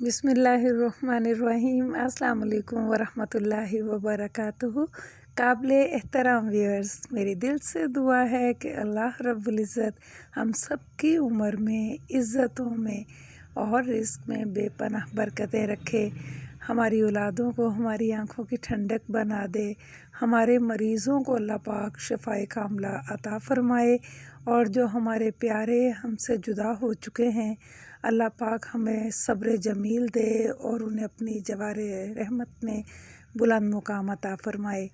बिस्मिल्लाहिर्रहमानिर्रहीम। अस्सलाम वालेकुम वरहमतुल्लाहि वबरकातुहू। काबिले एहतराम व्यूअर्स, मेरी दिल से दुआ है कि अल्लाह रब्बुल इज़्ज़त हम सब की उम्र में, इज़्ज़तों में और रिज़्क़ में बेपनाह बरकतें रखे। हमारी औलादों को हमारी आँखों की ठंडक बना दे। हमारे मरीज़ों को अल्लाह पाक शफ़ाए कामिला अता फ़रमाए। और जो हमारे प्यारे हमसे जुदा हो चुके हैं, अल्लाह पाक हमें सब्र जमील दे और उन्हें अपनी जवारे रहमत में बुलंद मुकाम अता फ़रमाए।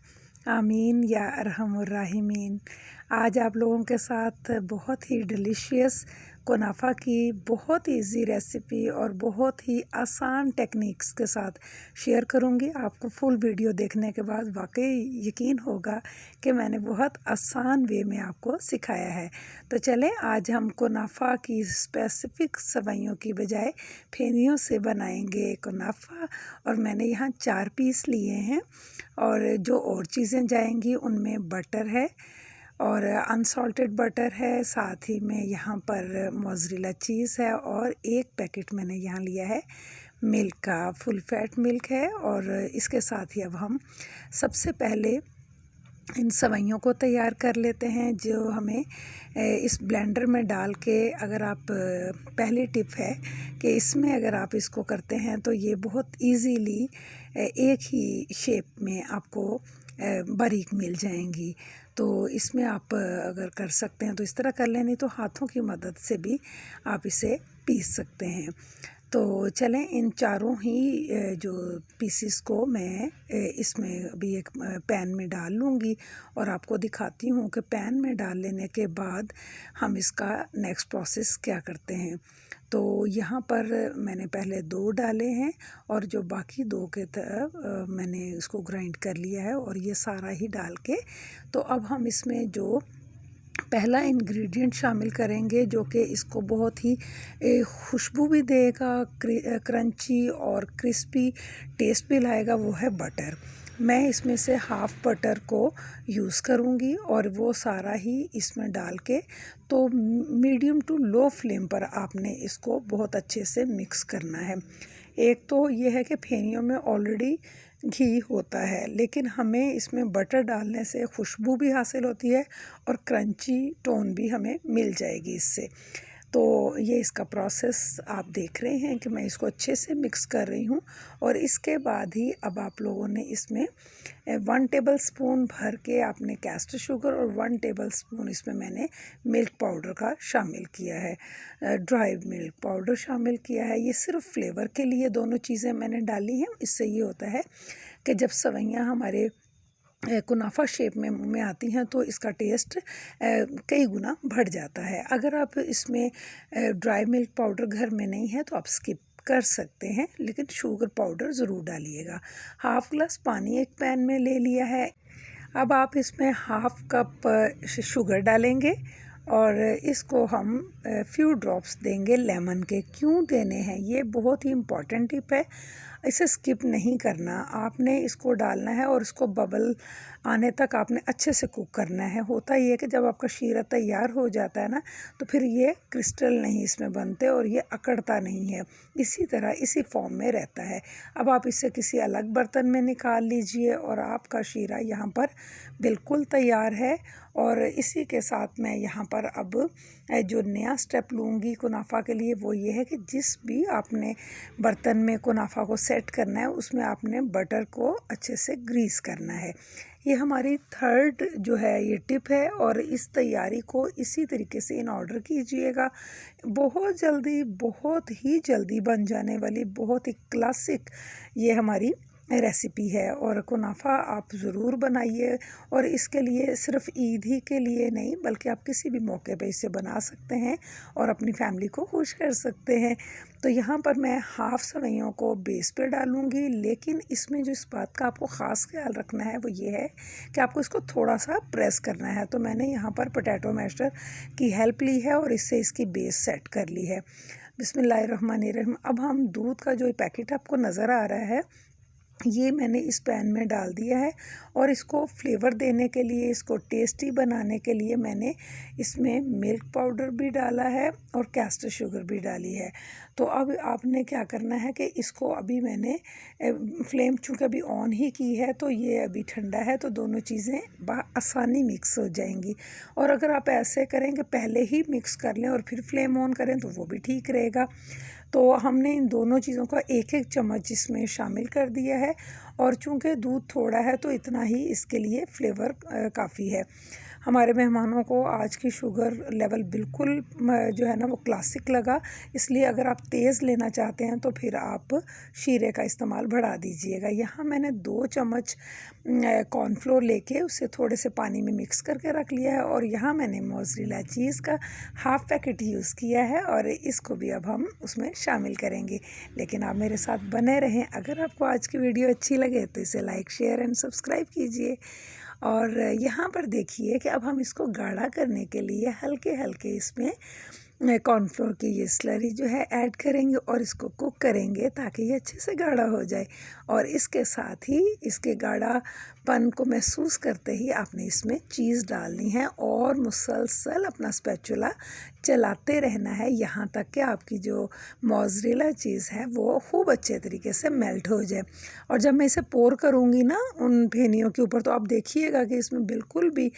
आमीन या अरहमुर राहिमीन। आज आप लोगों के साथ बहुत ही डिलीशियस कुनाफा की बहुत इजी रेसिपी और बहुत ही आसान टेक्निक्स के साथ शेयर करूंगी। आपको फुल वीडियो देखने के बाद वाकई यकीन होगा कि मैंने बहुत आसान वे में आपको सिखाया है। तो चलें, आज हम कुनाफा की स्पेसिफ़िक सवैयों की बजाय फेनियों से बनाएंगे कुनाफा। और मैंने यहाँ 4 पीस लिए हैं और जो और चीज़ें जाएंगी उनमें बटर है और अनसॉल्टेड बटर है, साथ ही में यहाँ पर मोज़रेला चीज़ है और एक पैकेट मैंने यहाँ लिया है मिल्क का, फुल फैट मिल्क है। और इसके साथ ही अब हम सबसे पहले इन सवैयों को तैयार कर लेते हैं जो हमें इस ब्लेंडर में डाल के, अगर आप पहली टिप है कि इसमें अगर आप इसको करते हैं तो ये बहुत इजीली एक ही शेप में आपको बारीक मिल जाएंगी। तो इसमें आप अगर कर सकते हैं तो इस तरह कर लें, नहीं तो हाथों की मदद से भी आप इसे पीस सकते हैं। तो चलें, इन चारों ही जो पीसीस को मैं इसमें अभी एक पैन में डाल लूँगी और आपको दिखाती हूँ कि पैन में डाल लेने के बाद हम इसका नेक्स्ट प्रोसेस क्या करते हैं। तो यहाँ पर मैंने पहले 2 डाले हैं और जो बाकी 2 के तरफ मैंने इसको ग्राइंड कर लिया है और ये सारा ही डाल के, तो अब हम इसमें जो पहला इंग्रेडिएंट शामिल करेंगे जो कि इसको बहुत ही खुशबू भी देगा, क्रंची और क्रिस्पी टेस्ट भी लाएगा, वो है बटर। मैं इसमें से हाफ़ बटर को यूज़ करूँगी और वो सारा ही इसमें डाल के, तो मीडियम टू लो फ्लेम पर आपने इसको बहुत अच्छे से मिक्स करना है। एक तो ये है कि फेनियों में ऑलरेडी घी होता है, लेकिन हमें इसमें बटर डालने से खुशबू भी हासिल होती है और क्रंची टोन भी हमें मिल जाएगी इससे। तो ये इसका प्रोसेस आप देख रहे हैं कि मैं इसको अच्छे से मिक्स कर रही हूँ। और इसके बाद ही अब आप लोगों ने इसमें 1 टेबल स्पून भर के आपने कैस्टर शुगर और 1 टेबल स्पून इसमें मैंने मिल्क पाउडर का शामिल किया है, ड्राई मिल्क पाउडर शामिल किया है। ये सिर्फ फ्लेवर के लिए दोनों चीज़ें मैंने डाली हैं। इससे ये होता है कि जब सवैयाँ हमारे कुनाफा शेप में मुँह में आती हैं तो इसका टेस्ट कई गुना बढ़ जाता है। अगर आप इसमें ड्राई मिल्क पाउडर घर में नहीं है तो आप स्किप कर सकते हैं, लेकिन शुगर पाउडर ज़रूर डालिएगा। हाफ़ ग्लास पानी एक पैन में ले लिया है। अब आप इसमें हाफ़ कप शुगर डालेंगे और इसको हम फ्यू ड्रॉप्स देंगे लेमन के। क्यों देने हैं, ये बहुत ही इम्पॉर्टेंट टिप है, इसे स्किप नहीं करना। आपने इसको डालना है और इसको बबल आने तक आपने अच्छे से कुक करना है। होता ये है कि जब आपका शीरा तैयार हो जाता है ना, तो फिर ये क्रिस्टल नहीं इसमें बनते और ये अकड़ता नहीं है, इसी तरह इसी फॉर्म में रहता है। अब आप इसे किसी अलग बर्तन में निकाल लीजिए और आपका शीरा यहाँ पर बिल्कुल तैयार है। और इसी के साथ मैं यहाँ पर अब जो नया स्टेप लूँगी कुनाफा के लिए वो ये है कि जिस भी आपने बर्तन में कुनाफा को सेट करना है उसमें आपने बटर को अच्छे से ग्रीस करना है। ये हमारी थर्ड जो है ये टिप है और इस तैयारी को इसी तरीके से इन ऑर्डर कीजिएगा। बहुत जल्दी, बहुत ही जल्दी बन जाने वाली बहुत ही क्लासिक ये हमारी रेसिपी है और कुनाफा आप ज़रूर बनाइए। और इसके लिए सिर्फ ईद ही के लिए नहीं बल्कि आप किसी भी मौके पे इसे बना सकते हैं और अपनी फैमिली को खुश कर सकते हैं। तो यहाँ पर मैं हाफ़ सवैयों को बेस पे डालूँगी, लेकिन इसमें जो इस बात का आपको ख़ास ख्याल रखना है वो ये है कि आपको इसको थोड़ा सा प्रेस करना है। तो मैंने यहाँ पर पोटैटो मैशर की हेल्प ली है और इससे इसकी बेस सेट कर ली है। बिस्मिल्लाहिर्रहमानिर्रहीम। अब हम दूध का जो पैकेट आपको नज़र आ रहा है ये मैंने इस पैन में डाल दिया है और इसको फ्लेवर देने के लिए, इसको टेस्टी बनाने के लिए मैंने इसमें मिल्क पाउडर भी डाला है और कैस्टर शुगर भी डाली है। तो अब आपने क्या करना है कि इसको अभी मैंने फ्लेम चूँकि अभी ऑन ही की है, तो ये अभी ठंडा है, तो दोनों चीज़ें आसानी मिक्स हो जाएंगी। और अगर आप ऐसे करें कि पहले ही मिक्स कर लें और फिर फ्लेम ऑन करें तो वो भी ठीक रहेगा। तो हमने इन दोनों चीज़ों का एक एक चम्मच इसमें शामिल कर दिया है और चूँकि दूध थोड़ा है तो इतना ही इसके लिए फ्लेवर काफ़ी है। हमारे मेहमानों को आज की शुगर लेवल बिल्कुल जो है ना वो क्लासिक लगा, इसलिए अगर आप तेज़ लेना चाहते हैं तो फिर आप शीरे का इस्तेमाल बढ़ा दीजिएगा। यहाँ मैंने 2 चम्मच कॉर्नफ्लोर लेके उसे थोड़े से पानी में मिक्स करके रख लिया है और यहाँ मैंने मोज़रेला चीज़ का हाफ़ पैकेट यूज़ किया है और इसको भी अब हम उसमें शामिल करेंगे। लेकिन आप मेरे साथ बने रहें। अगर आपको आज की वीडियो अच्छी लगे तो इसे लाइक, शेयर एंड सब्सक्राइब कीजिए। और यहाँ पर देखिए कि अब हम इसको गाढ़ा करने के लिए हल्के हल्के इसमें कॉर्नफ्लोर की ये स्लरी जो है ऐड करेंगे और इसको कुक करेंगे ताकि ये अच्छे से गाढ़ा हो जाए। और इसके साथ ही इसके गाढ़ापन को महसूस करते ही आपने इसमें चीज़ डालनी है और मुसलसल अपना स्पैचुला चलाते रहना है यहाँ तक कि आपकी जो मोज़रेला चीज़ है वो खूब अच्छे तरीके से मेल्ट हो जाए। और जब मैं इसे पोर करूँगी ना उन फेनियों के ऊपर, तो आप देखिएगा कि इसमें बिल्कुल भी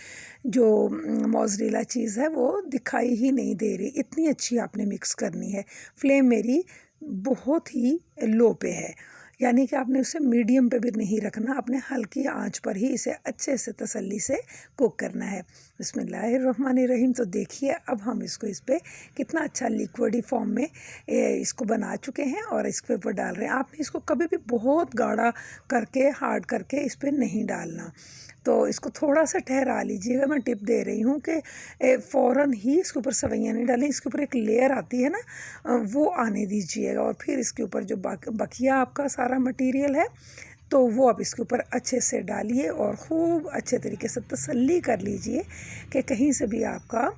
जो मोज़रेला चीज़ है वो दिखाई ही नहीं दे रही। इतनी अच्छी आपने मिक्स करनी है। फ्लेम मेरी बहुत ही लो पे है, यानी कि आपने उसे मीडियम पे भी नहीं रखना, आपने हल्की आंच पर ही इसे अच्छे से तसल्ली से कुक करना है। बिस्मिल्लाहिर्रहमानिर्रहीम। तो देखिए अब हम इसको इस पर कितना अच्छा लिक्विडी फॉर्म में इसको बना चुके हैं और इसके ऊपर डाल रहे हैं। आपने इसको कभी भी बहुत गाढ़ा करके हार्ड करके इस पर नहीं डालना, तो इसको थोड़ा सा ठहरा लीजिएगा। मैं टिप दे रही हूँ कि फ़ौरन ही इसके ऊपर सवैयाँ नहीं डालें, इसके ऊपर एक लेयर आती है ना वो आने दीजिएगा और फिर इसके ऊपर जो बकिया आपका सारा मटेरियल है तो वो आप इसके ऊपर अच्छे से डालिए और ख़ूब अच्छे तरीके से तसल्ली कर लीजिए कि कहीं से भी आपका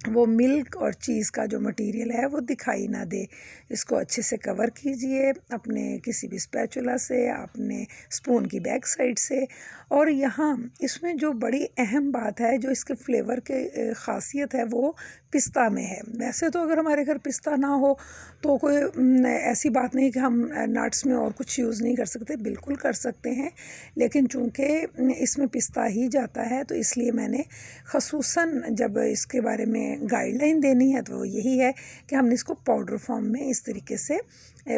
वो मिल्क और चीज़ का जो मटेरियल है वो दिखाई ना दे। इसको अच्छे से कवर कीजिए अपने किसी भी स्पैचुला से, अपने स्पून की बैक साइड से। और यहाँ इसमें जो बड़ी अहम बात है, जो इसके फ्लेवर के ख़ासियत है वो पिस्ता में है। वैसे तो अगर हमारे घर पिस्ता ना हो तो कोई ऐसी बात नहीं कि हम नट्स में और कुछ यूज़ नहीं कर सकते, बिल्कुल कर सकते हैं। लेकिन चूँकि इसमें पिस्ता ही जाता है तो इसलिए मैंने ख़ुसूसन जब इसके बारे में गाइडलाइन देनी है तो यही है कि हमने इसको पाउडर फॉर्म में इस तरीके से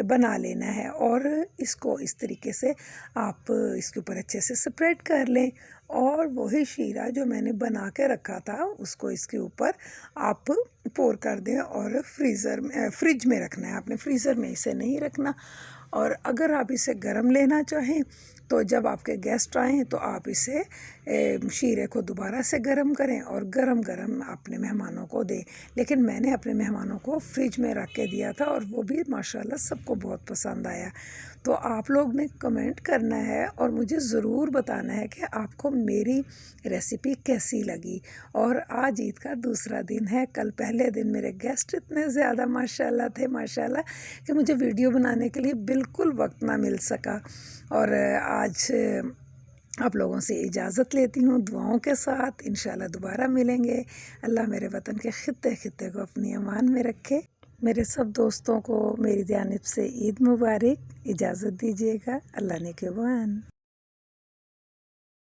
बना लेना है और इसको इस तरीके से आप इसके ऊपर अच्छे से स्प्रेड कर लें और वही शीरा जो मैंने बना के रखा था उसको इसके ऊपर आप पोर कर दें और फ्रिज में रखना है। आपने फ्रीज़र में इसे नहीं रखना। और अगर आप इसे गर्म लेना चाहें तो जब आपके गेस्ट आएँ तो आप इसे शीरे को दोबारा से गर्म करें और गरम गरम अपने मेहमानों को दें। लेकिन मैंने अपने मेहमानों को फ्रिज में रख के दिया था और वो भी माशाल्लाह सबको बहुत पसंद आया। तो आप लोग ने कमेंट करना है और मुझे ज़रूर बताना है कि आपको मेरी रेसिपी कैसी लगी। और आज ईद का दूसरा दिन है। कल पहले दिन मेरे गेस्ट इतने ज़्यादा माशाल्लाह थे माशाल्लाह कि मुझे वीडियो बनाने के लिए बिल्कुल वक्त ना मिल सका। और आज आप लोगों से इजाज़त लेती हूँ दुआओं के साथ। इंशाल्लाह दोबारा मिलेंगे। अल्लाह मेरे वतन के खित्ते खित्ते को अपनी अमान में रखे। मेरे सब दोस्तों को मेरी जानिब से ईद मुबारक। इजाज़त दीजिएगा। अल्लाह ने के बान।